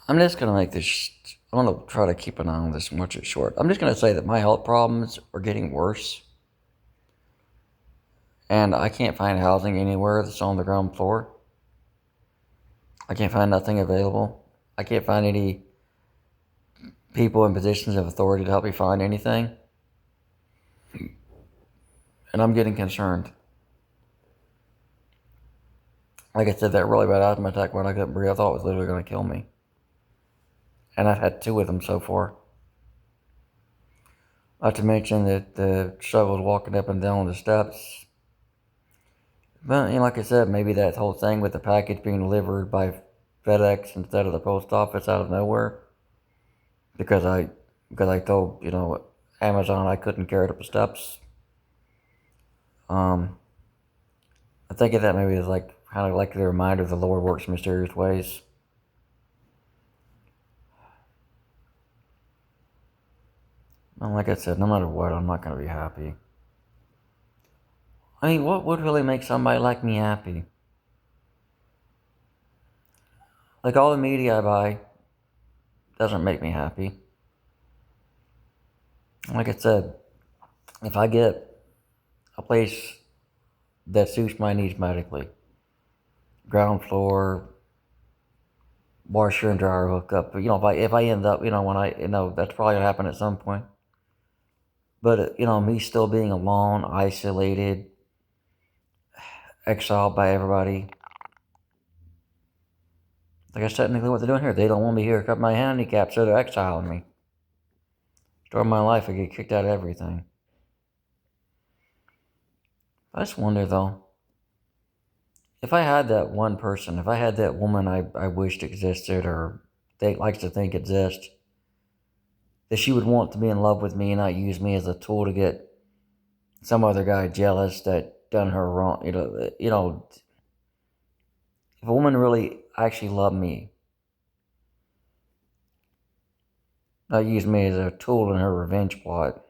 I'm just gonna make this. I'm gonna try to keep an eye on this and watch it short. I'm just gonna say that my health problems are getting worse, and I can't find housing anywhere that's on the ground floor. I can't find nothing available. I can't find any people in positions of authority to help me find anything, and I'm getting concerned. Like I said, that really bad asthma attack when I couldn't breathe, I thought it was literally gonna kill me, and I've had two of them so far. Not to mention that the struggles walking up and down the steps. But like I said, maybe that whole thing with the package being delivered by FedEx instead of the post office out of nowhere, because I told Amazon I couldn't carry it up the steps. Um, I think of that maybe as like kind of like the reminder the Lord works in mysterious ways. And like I said, no matter what, I'm not gonna be happy. I mean, what would really make somebody like me happy? Like all the media I buy doesn't make me happy. Like I said, if I get a place that suits my needs medically, ground floor, washer and dryer hookup. If I end up, when that's probably gonna happen at some point. But me still being alone, isolated, exiled by everybody. Like that's technically what they're doing here. They don't want me here because of my handicap, so they're exiling me. Start my life, I get kicked out of everything. I just wonder though, if I had that one person, if I had that woman I wished existed or they likes to think exists, that she would want to be in love with me and not use me as a tool to get some other guy jealous that done her wrong. If a woman really actually loved me, not use me as a tool in her revenge plot,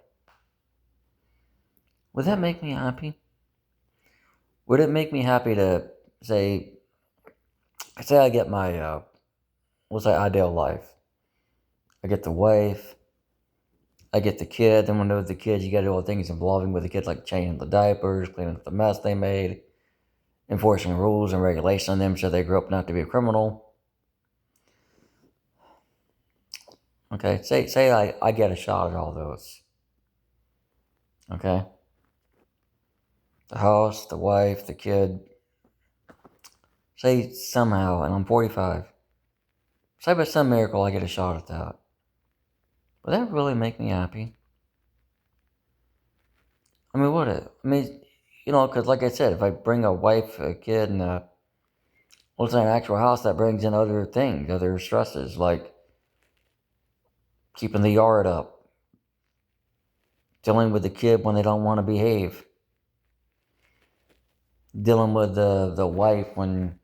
would that make me happy? Would it make me happy to say I get my what's that ideal life? I get the wife, I get the kid. Then when with the kids, you got to do all the things involving with the kids, like changing the diapers, cleaning up the mess they made, enforcing rules and regulations on them so they grow up not to be a criminal. Okay, say I get a shot at all those. Okay, the house, the wife, the kid. Say somehow, and I'm 45. Say by some miracle I get a shot at that. Would that really make me happy? I mean, would it? I mean, because like I said, if I bring a wife, a kid, and what's an actual house, that brings in other things, other stresses, like keeping the yard up, dealing with the kid when they don't want to behave, dealing with the wife when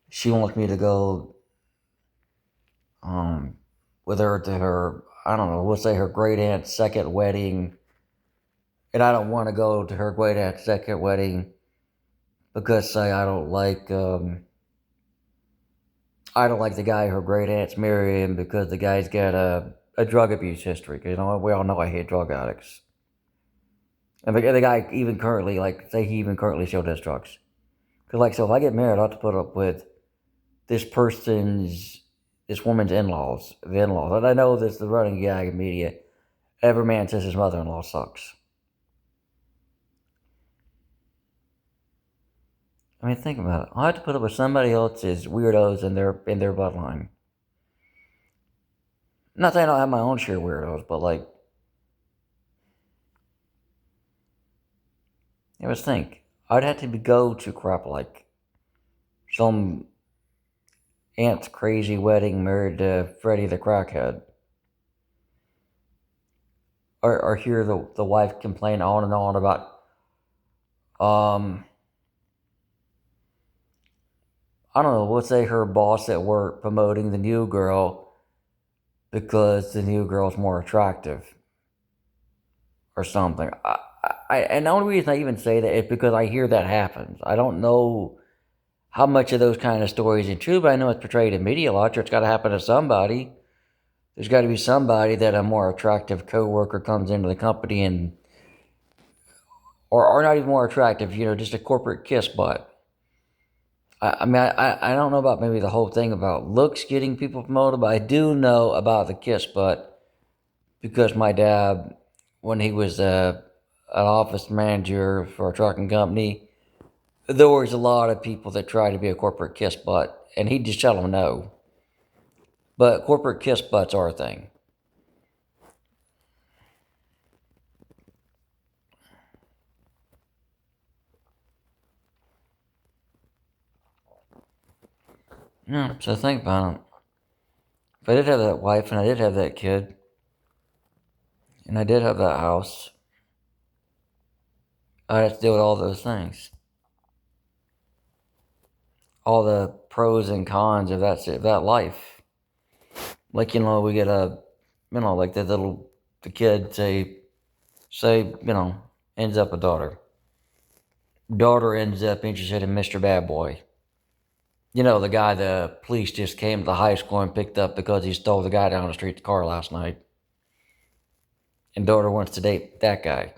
she wants me to go um, with her to her, I don't know, we'll say her great aunt's second wedding, and I don't want to go to her great aunt's second wedding because say I don't like the guy her great aunt's marrying because the guy's got a drug abuse history. We all know I hate drug addicts. And the guy even currently, like, say he even currently still does drugs. Because, like, so if I get married, I have to put up with this this woman's in-laws, the in-laws. And I know this is the running gag in media. Every man says his mother-in-law sucks. I mean, think about it. I have to put up with somebody else's weirdos in their bloodline. I'm not saying I don't have my own share of weirdos, but like, you ever think I'd have to go to crap like some aunt's crazy wedding married to Freddie the crackhead, or hear the wife complain on and on about um I don't know, let's say her boss at work promoting the new girl because the new girl's more attractive or something. And the only reason I even say that is because I hear that happens. I don't know how much of those kind of stories are true, but I know it's portrayed in media a lot. It's got to happen to somebody. There's got to be somebody that a more attractive coworker comes into the company and, or not even more attractive, just a corporate kiss butt. I mean, I don't know about maybe the whole thing about looks getting people promoted, but I do know about the kiss butt because my dad, when he was an office manager for a trucking company, there was a lot of people that tried to be a corporate kiss butt, and he'd just tell them no. But corporate kiss butts are a thing. Yeah, so think about it. If I did have that wife and I did have that kid and I did have that house, I'd have to deal with all those things. All the pros and cons of that life. Like, we get like the kid, ends up a daughter. Daughter ends up interested in Mr. Bad Boy. The guy the police just came to the high school and picked up because he stole the guy down the street the car last night. And daughter wants to date that guy.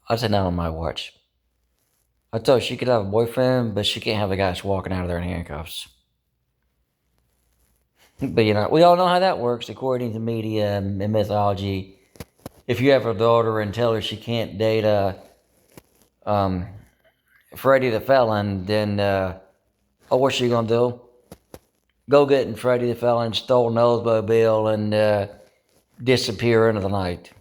I said, not on my watch. I told her she could have a boyfriend, but she can't have a guy just walking out of there in handcuffs. But we all know how that works according to media and mythology. If you have a daughter and tell her she can't date Freddie the Felon, then what's she gonna do? Go getting Freddie the Felon, stole Oldsmobile, and disappear into the night.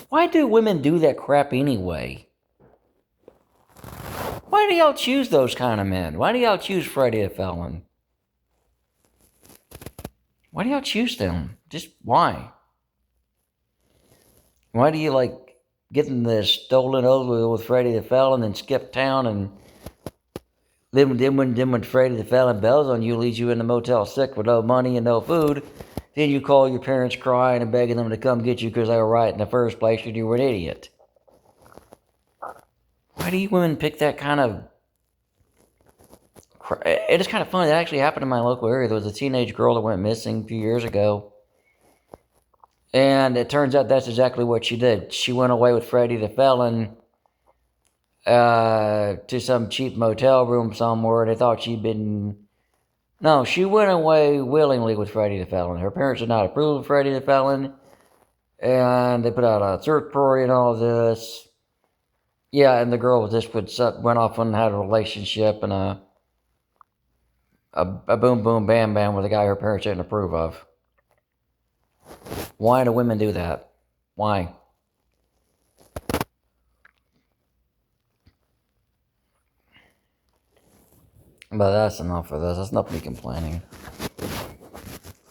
Why do women do that crap anyway? Why do y'all choose those kind of men? Why do y'all choose Freddie the Felon? Why do y'all choose them? Just why? Why do you like getting this stolen Oldsmobile with Freddie the Felon and skip town and then when Freddie the Felon bells on you, leaves you in the Motel 6 with no money and no food, then you call your parents crying and begging them to come get you because they were right in the first place and you were an idiot. Why do you women pick that kind of... It is kind of funny. That actually happened in my local area. There was a teenage girl that went missing a few years ago. And it turns out that's exactly what she did. She went away with Freddie the Felon to some cheap motel room somewhere. They thought she'd been... No, she went away willingly with Freddie the Felon. Her parents did not approve of Freddie the Felon. And they put out a search party and all this. Yeah, and the girl just went off and had a relationship and a boom boom bam bam with a guy her parents didn't approve of. Why do women do that? Why? But that's enough of this. That's not me complaining.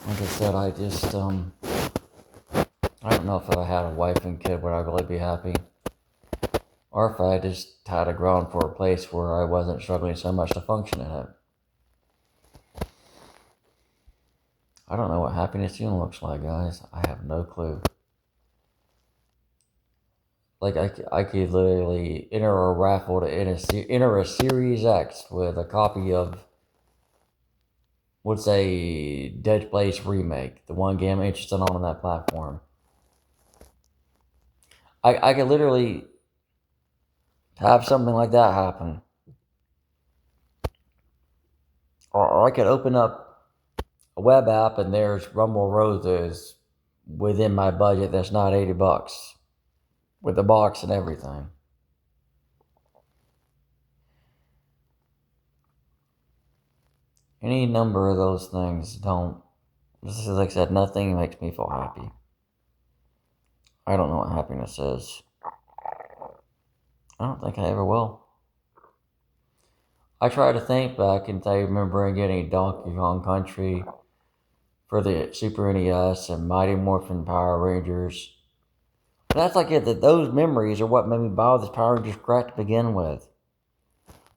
Like I said, I don't know if I had a wife and kid, would I really be happy? Or if I just had grown for a place where I wasn't struggling so much to function in it. I don't know what happiness even looks like, guys. I have no clue. Like, I could literally enter a raffle to enter a Series X with a copy of, let's say, Dead Space Remake, the one game I'm interested on that platform. I could literally have something like that happen. Or I could open up a web app and there's Rumble Roses within my budget that's not $80. With the box and everything. Any number of those things don't... This is, like I said, nothing makes me feel happy. I don't know what happiness is. I don't think I ever will. I try to think back and I remember getting Donkey Kong Country for the Super NES and Mighty Morphin Power Rangers. But that's like it, that those memories are what made me buy this Power Rangers crap to begin with.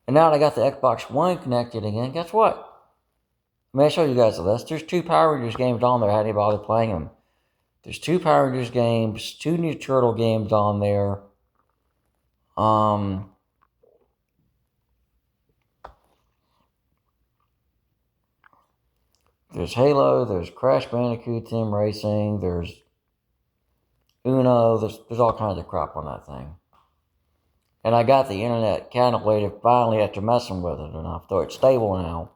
And now that I got the Xbox One connected again, guess what? Let me show you guys the list. There's 2 Power Rangers games on there. I hadn't even bothered playing them. There's 2 Power Rangers games, 2 Ninja Turtle games on there. There's Halo, there's Crash Bandicoot Team Racing, there's Uno, there's all kinds of crap on that thing. And I got the internet calculated finally after messing with it enough, though it's stable now.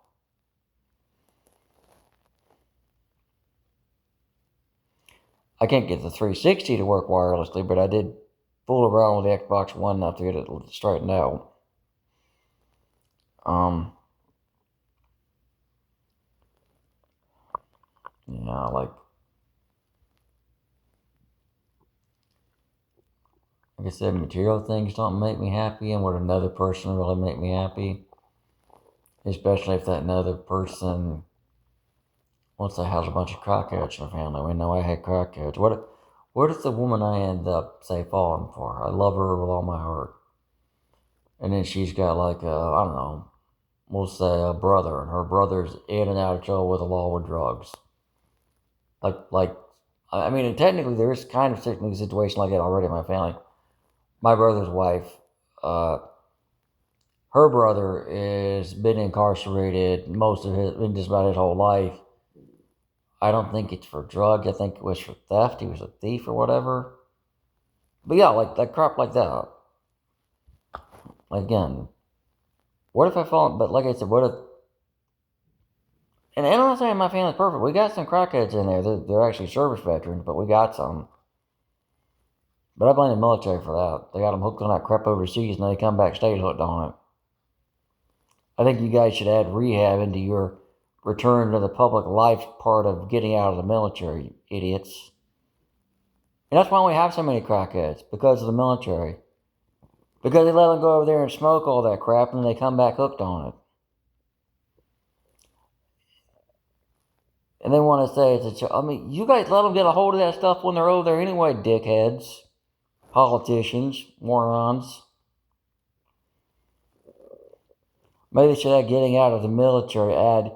I can't get the 360 to work wirelessly, but I did fool around with the Xbox One enough to get it straightened out. Yeah, like I said, material things don't make me happy, and would another person really make me happy? Especially if that another person wants to have a bunch of crackheads in the family. We know I had crackheads. What if the woman I end up, say, falling for? I love her with all my heart. And then she's got like I don't know, we'll say a brother, and her brother's in and out of trouble with the law with drugs. I mean, and technically there is kind of a situation like that already in my family. My brother's wife, her brother is been incarcerated just about his whole life. I don't think it's for drugs. I think it was for theft. He was a thief or whatever. But yeah, like crap like that. Again, what if I fall? But like I said, what if? And I'm not saying my family's perfect. We got some crackheads in there. They're actually service veterans, but we got some. But I blame the military for that. They got them hooked on that crap overseas, and they come back stage hooked on it. I think you guys should add rehab into your return to the public life part of getting out of the military, idiots. And that's why we have so many crackheads, because of the military. Because they let them go over there and smoke all that crap, and then they come back hooked on it. And they want to say it's a... I mean, you guys let them get a hold of that stuff when they're over there anyway, dickheads. Politicians, morons. Maybe they should add getting out of the military, add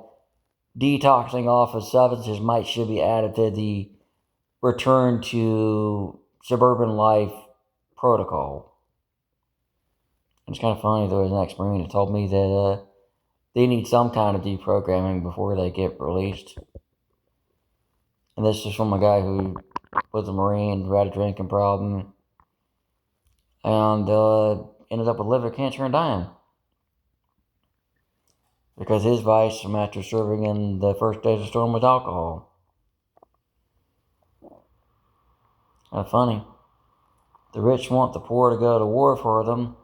detoxing off of substances should be added to the return to suburban life protocol. It's kind of funny, there was an ex-Marine that told me that they need some kind of deprogramming before they get released. And this is from a guy who was a Marine, who had a drinking problem, and ended up with liver cancer and dying. Because his vice from after serving in the first Desert Storm was alcohol. Kind of funny. The rich want the poor to go to war for them.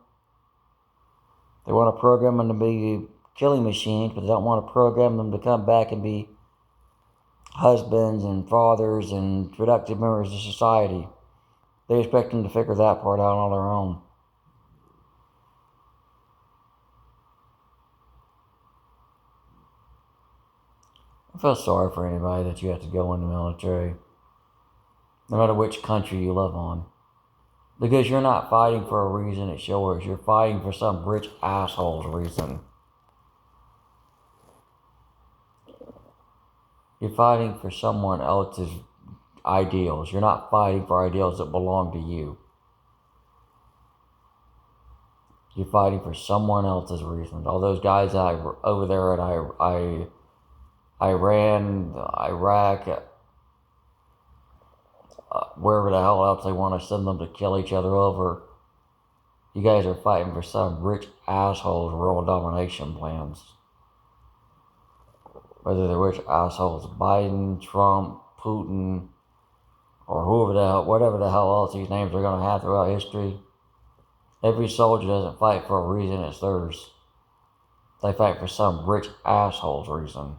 They want to program them to be killing machines, but they don't want to program them to come back and be husbands and fathers and productive members of society. They expect them to figure that part out on their own. I feel sorry for anybody that you have to go in the military, no matter which country you live on. Because you're not fighting for a reason it's yours. You're fighting for some rich asshole's reason. You're fighting for someone else's ideals. You're not fighting for ideals that belong to you. You're fighting for someone else's reasons. All those guys over there at Iran, Iraq, wherever the hell else they want to send them to kill each other over. You guys are fighting for some rich assholes' world domination plans. Whether they're rich assholes, Biden, Trump, Putin, or whatever the hell else these names are going to have throughout history. Every soldier doesn't fight for a reason it's theirs. They fight for some rich asshole's reason.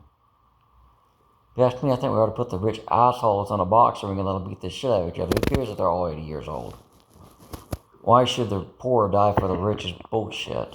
If you ask me, I think we ought to put the rich assholes in a box ring and let them beat the shit out of each other. Who cares if they're all 80 years old? Why should the poor die for the rich's bullshit?